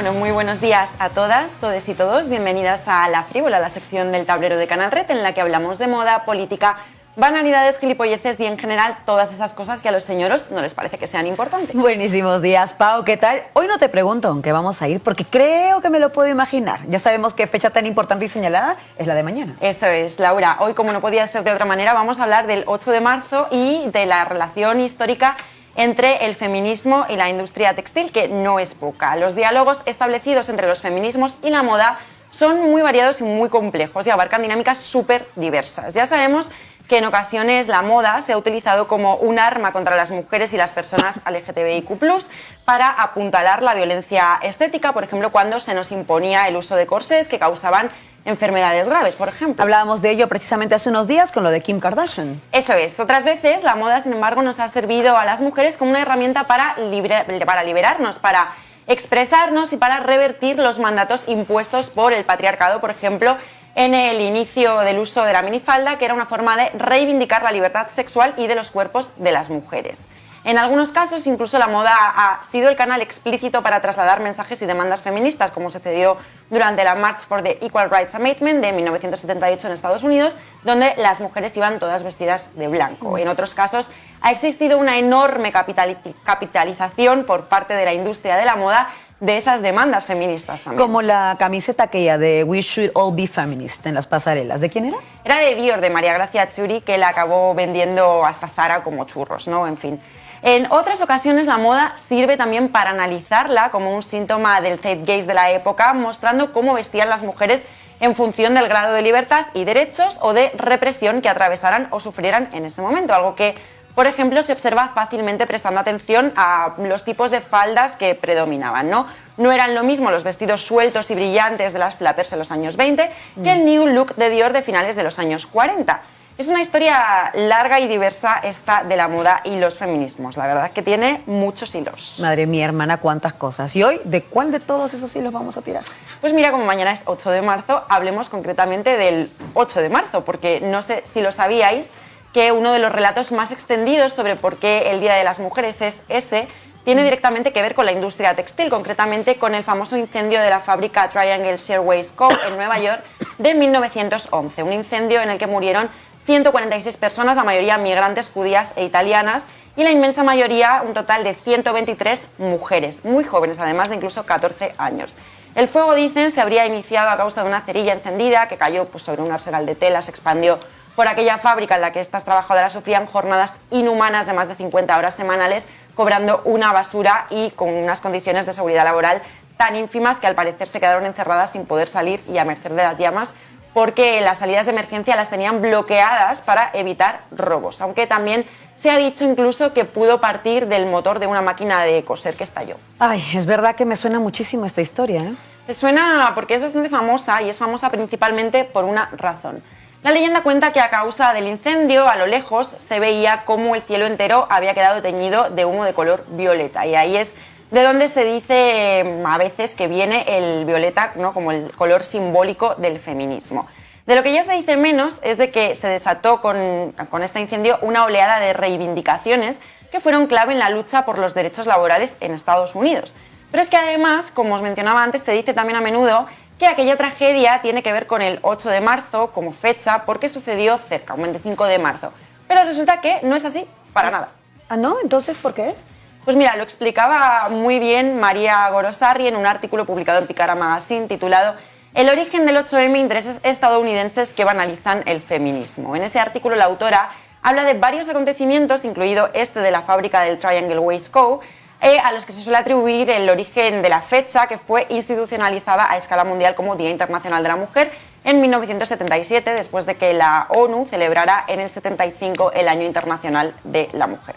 Bueno, muy buenos días a todas, todes y todos. Bienvenidas a La Frívola, la sección del tablero de Canal Red en la que hablamos de moda, política, banalidades, gilipolleces y en general todas esas cosas que a los señoros no les parece que sean importantes. Buenísimos días, Pau, ¿qué tal? Hoy no te pregunto en qué vamos a ir porque creo que me lo puedo imaginar. Ya sabemos qué fecha tan importante y señalada es la de mañana. Eso es, Laura. Hoy, como no podía ser de otra manera, vamos a hablar del 8 de marzo y de la relación histórica entre el feminismo y la industria textil, que no es poca. Los diálogos establecidos entre los feminismos y la moda son muy variados y muy complejos y abarcan dinámicas súper diversas. Ya sabemos que en ocasiones la moda se ha utilizado como un arma contra las mujeres y las personas LGTBIQ+, para apuntalar la violencia estética, por ejemplo, cuando se nos imponía el uso de corsés que causaban enfermedades graves, por ejemplo. Hablábamos de ello precisamente hace unos días con lo de Kim Kardashian. Eso es. Otras veces la moda, sin embargo, nos ha servido a las mujeres como una herramienta para liberarnos, para expresarnos y para revertir los mandatos impuestos por el patriarcado, por ejemplo, en el inicio del uso de la minifalda, que era una forma de reivindicar la libertad sexual y de los cuerpos de las mujeres. En algunos casos, incluso la moda ha sido el canal explícito para trasladar mensajes y demandas feministas, como sucedió durante la March for the Equal Rights Amendment de 1978 en Estados Unidos, donde las mujeres iban todas vestidas de blanco. En otros casos, ha existido una enorme capitalización por parte de la industria de la moda de esas demandas feministas también. Como la camiseta aquella de We Should All Be Feminist en las pasarelas. ¿De quién era? Era de Dior, de María Grazia Chiuri, que la acabó vendiendo hasta Zara como churros, ¿no? En fin. En otras ocasiones la moda sirve también para analizarla como un síntoma del zeitgeist de la época, mostrando cómo vestían las mujeres en función del grado de libertad y derechos o de represión que atravesaran o sufrieran en ese momento, algo que, por ejemplo, se observa fácilmente prestando atención a los tipos de faldas que predominaban, ¿no? No eran lo mismo los vestidos sueltos y brillantes de las flappers en los años 20 que el new look de Dior de finales de los años 40. Es una historia larga y diversa esta de la moda y los feminismos. La verdad es que tiene muchos hilos. Madre mía, hermana, cuántas cosas. ¿Y hoy de cuál de todos esos hilos vamos a tirar? Pues mira, como mañana es 8 de marzo, hablemos concretamente del 8 de marzo, porque no sé si lo sabíais, que uno de los relatos más extendidos sobre por qué el Día de las Mujeres es ese, tiene directamente que ver con la industria textil, concretamente con el famoso incendio de la fábrica Triangle Shirtwaist Co. en Nueva York de 1911, un incendio en el que murieron 146 personas, la mayoría migrantes judías e italianas, y la inmensa mayoría, un total de 123 mujeres, muy jóvenes, además de incluso 14 años. El fuego, dicen, se habría iniciado a causa de una cerilla encendida que cayó sobre un arsenal de tela, se expandió por aquella fábrica en la que estas trabajadoras sufrían jornadas inhumanas de más de 50 horas semanales, cobrando una basura y con unas condiciones de seguridad laboral tan ínfimas que al parecer se quedaron encerradas sin poder salir y a merced de las llamas, porque las salidas de emergencia las tenían bloqueadas para evitar robos, aunque también se ha dicho incluso que pudo partir del motor de una máquina de coser que estalló. Ay, es verdad que me suena muchísimo esta historia, ¿eh? Me suena porque es bastante famosa y es famosa principalmente por una razón. La leyenda cuenta que a causa del incendio, a lo lejos, se veía cómo el cielo entero había quedado teñido de humo de color violeta, y ahí es de donde se dice a veces que viene el violeta, ¿no?, como el color simbólico del feminismo. De lo que ya se dice menos es de que se desató con este incendio una oleada de reivindicaciones que fueron clave en la lucha por los derechos laborales en Estados Unidos. Pero es que además, como os mencionaba antes, se dice también a menudo que aquella tragedia tiene que ver con el 8 de marzo como fecha porque sucedió cerca, un 25 de marzo. Pero resulta que no es así, para nada. ¿Ah, no? ¿Entonces por qué es? Pues mira, lo explicaba muy bien María Gorosarri en un artículo publicado en Picara Magazine titulado El origen del 8M, intereses estadounidenses que banalizan el feminismo. En ese artículo la autora habla de varios acontecimientos, incluido este de la fábrica del Triangle Waist Co., a los que se suele atribuir el origen de la fecha, que fue institucionalizada a escala mundial como Día Internacional de la Mujer en 1977, después de que la ONU celebrara en el 75 el Año Internacional de la Mujer.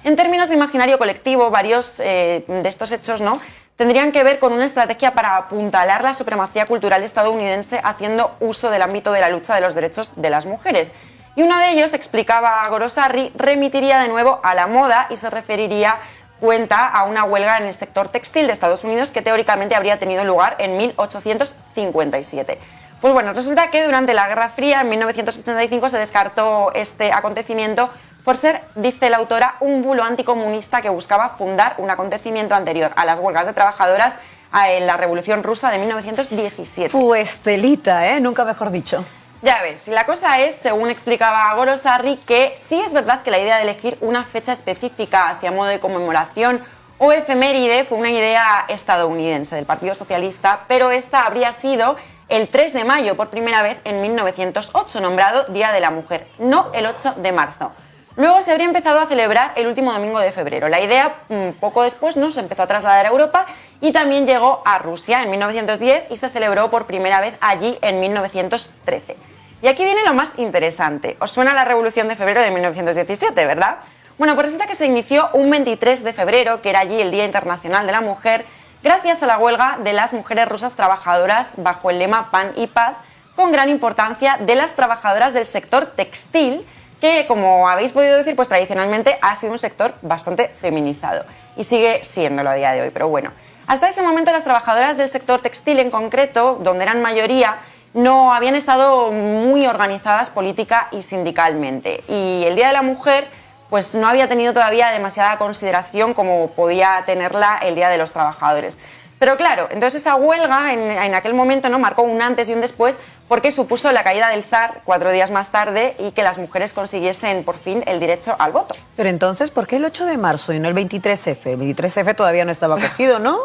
En términos de imaginario colectivo, varios de estos hechos, ¿no?, tendrían que ver con una estrategia para apuntalar la supremacía cultural estadounidense haciendo uso del ámbito de la lucha de los derechos de las mujeres. Y uno de ellos, explicaba Gorosarri, remitiría de nuevo a la moda y se referiría a una huelga en el sector textil de Estados Unidos que teóricamente habría tenido lugar en 1857. Pues bueno, resulta que durante la Guerra Fría, en 1985, se descartó este acontecimiento por ser, dice la autora, un bulo anticomunista que buscaba fundar un acontecimiento anterior a las huelgas de trabajadoras en la Revolución Rusa de 1917. Pues telita, ¿eh? Nunca mejor dicho. Ya ves, la cosa es, según explicaba Gorosarri, que sí es verdad que la idea de elegir una fecha específica, así a modo de conmemoración o efeméride, fue una idea estadounidense del Partido Socialista, pero esta habría sido el 3 de mayo por primera vez en 1908, nombrado Día de la Mujer, no el 8 de marzo. Luego se habría empezado a celebrar el último domingo de febrero. La idea, poco después, ¿no?, se empezó a trasladar a Europa y también llegó a Rusia en 1910 y se celebró por primera vez allí en 1913. Y aquí viene lo más interesante. ¿Os suena la Revolución de Febrero de 1917, verdad? Bueno, pues resulta que se inició un 23 de febrero, que era allí el Día Internacional de la Mujer, gracias a la huelga de las mujeres rusas trabajadoras bajo el lema Pan y Paz, con gran importancia de las trabajadoras del sector textil, que, como habéis podido decir, pues tradicionalmente ha sido un sector bastante feminizado y sigue siéndolo a día de hoy. Pero bueno, hasta ese momento las trabajadoras del sector textil en concreto, donde eran mayoría, no habían estado muy organizadas política y sindicalmente. Y el Día de la Mujer pues no había tenido todavía demasiada consideración como podía tenerla el Día de los Trabajadores. Pero claro, entonces esa huelga en aquel momento, ¿no?, marcó un antes y un después, porque supuso la caída del zar 4 días más tarde y que las mujeres consiguiesen por fin el derecho al voto. Pero entonces, ¿por qué el 8 de marzo y no el 23F? El 23F todavía no estaba cogido, ¿no?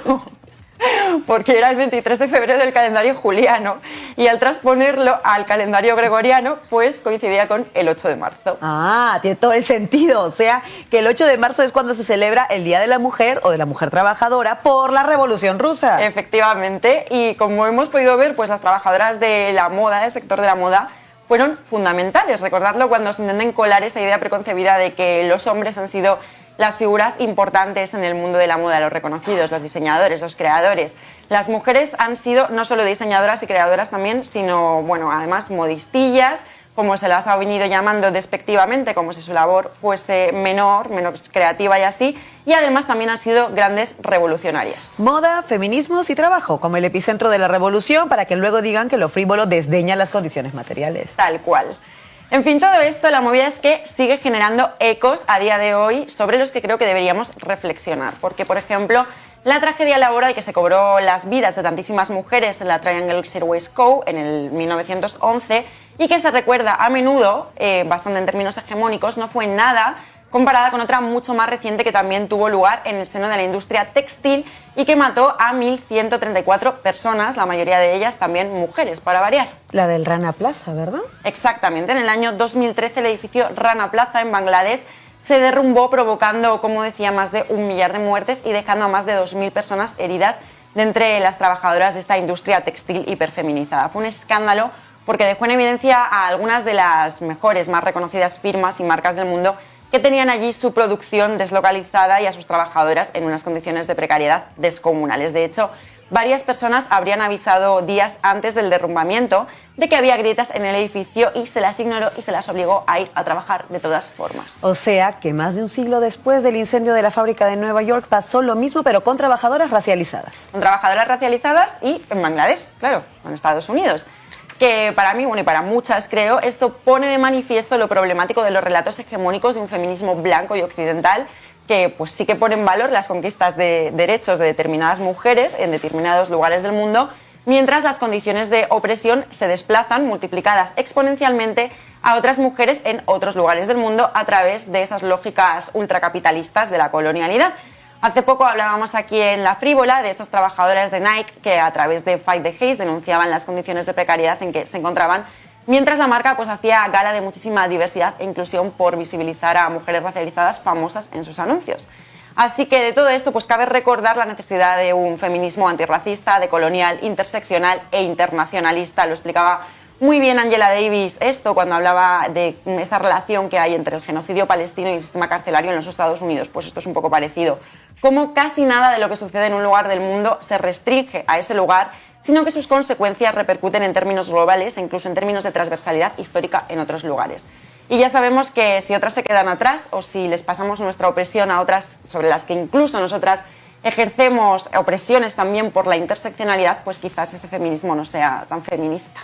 No, porque era el 23 de febrero del calendario juliano y al transponerlo al calendario gregoriano, pues coincidía con el 8 de marzo. Ah, tiene todo el sentido. O sea, que el 8 de marzo es cuando se celebra el Día de la Mujer o de la Mujer Trabajadora por la Revolución Rusa. Efectivamente, y como hemos podido ver, pues las trabajadoras de la moda, del sector de la moda, fueron fundamentales. Recordadlo cuando se intenten colar esa idea preconcebida de que los hombres han sido las figuras importantes en el mundo de la moda, los reconocidos, los diseñadores, los creadores. Las mujeres han sido no solo diseñadoras y creadoras también, sino, bueno, además modistillas, como se las ha venido llamando despectivamente, como si su labor fuese menor, menos creativa y así, y además también han sido grandes revolucionarias. Moda, feminismos y trabajo, como el epicentro de la revolución, para que luego digan que lo frívolo desdeña las condiciones materiales. Tal cual. En fin, todo esto, la movida es que sigue generando ecos a día de hoy sobre los que creo que deberíamos reflexionar. Porque, por ejemplo, la tragedia laboral que se cobró las vidas de tantísimas mujeres en la Triangle Shirtwaist Co. en el 1911 y que se recuerda a menudo, bastante en términos hegemónicos, no fue nada comparada con otra mucho más reciente que también tuvo lugar en el seno de la industria textil y que mató a 1.134 personas, la mayoría de ellas también mujeres, para variar. La del Rana Plaza, ¿verdad? Exactamente. En el año 2013 el edificio Rana Plaza en Bangladesh se derrumbó, provocando, como decía, más de 1 millar de muertes y dejando a más de 2.000 personas heridas de entre las trabajadoras de esta industria textil hiperfeminizada. Fue un escándalo porque dejó en evidencia a algunas de las mejores, más reconocidas firmas y marcas del mundo que tenían allí su producción deslocalizada y a sus trabajadoras en unas condiciones de precariedad descomunales. De hecho, varias personas habrían avisado días antes del derrumbamiento de que había grietas en el edificio y se las ignoró y se las obligó a ir a trabajar de todas formas. O sea, que más de un siglo después del incendio de la fábrica de Nueva York pasó lo mismo, pero con trabajadoras racializadas. Con trabajadoras racializadas y en Bangladesh, claro, en Estados Unidos. Que para mí, bueno, y para muchas creo, esto pone de manifiesto lo problemático de los relatos hegemónicos de un feminismo blanco y occidental que pues sí que pone en valor las conquistas de derechos de determinadas mujeres en determinados lugares del mundo, mientras las condiciones de opresión se desplazan multiplicadas exponencialmente a otras mujeres en otros lugares del mundo a través de esas lógicas ultracapitalistas de la colonialidad. Hace poco hablábamos aquí en La Frívola de esas trabajadoras de Nike que a través de Fight the Hate denunciaban las condiciones de precariedad en que se encontraban, mientras la marca pues hacía gala de muchísima diversidad e inclusión por visibilizar a mujeres racializadas famosas en sus anuncios. Así que de todo esto pues cabe recordar la necesidad de un feminismo antirracista, decolonial, interseccional e internacionalista. Lo explicaba muy bien Angela Davis esto cuando hablaba de esa relación que hay entre el genocidio palestino y el sistema carcelario en los Estados Unidos. Pues esto es un poco parecido. Como casi nada de lo que sucede en un lugar del mundo se restringe a ese lugar, sino que sus consecuencias repercuten en términos globales e incluso en términos de transversalidad histórica en otros lugares. Y ya sabemos que si otras se quedan atrás o si les pasamos nuestra opresión a otras sobre las que incluso nosotras ejercemos opresiones también por la interseccionalidad, pues quizás ese feminismo no sea tan feminista.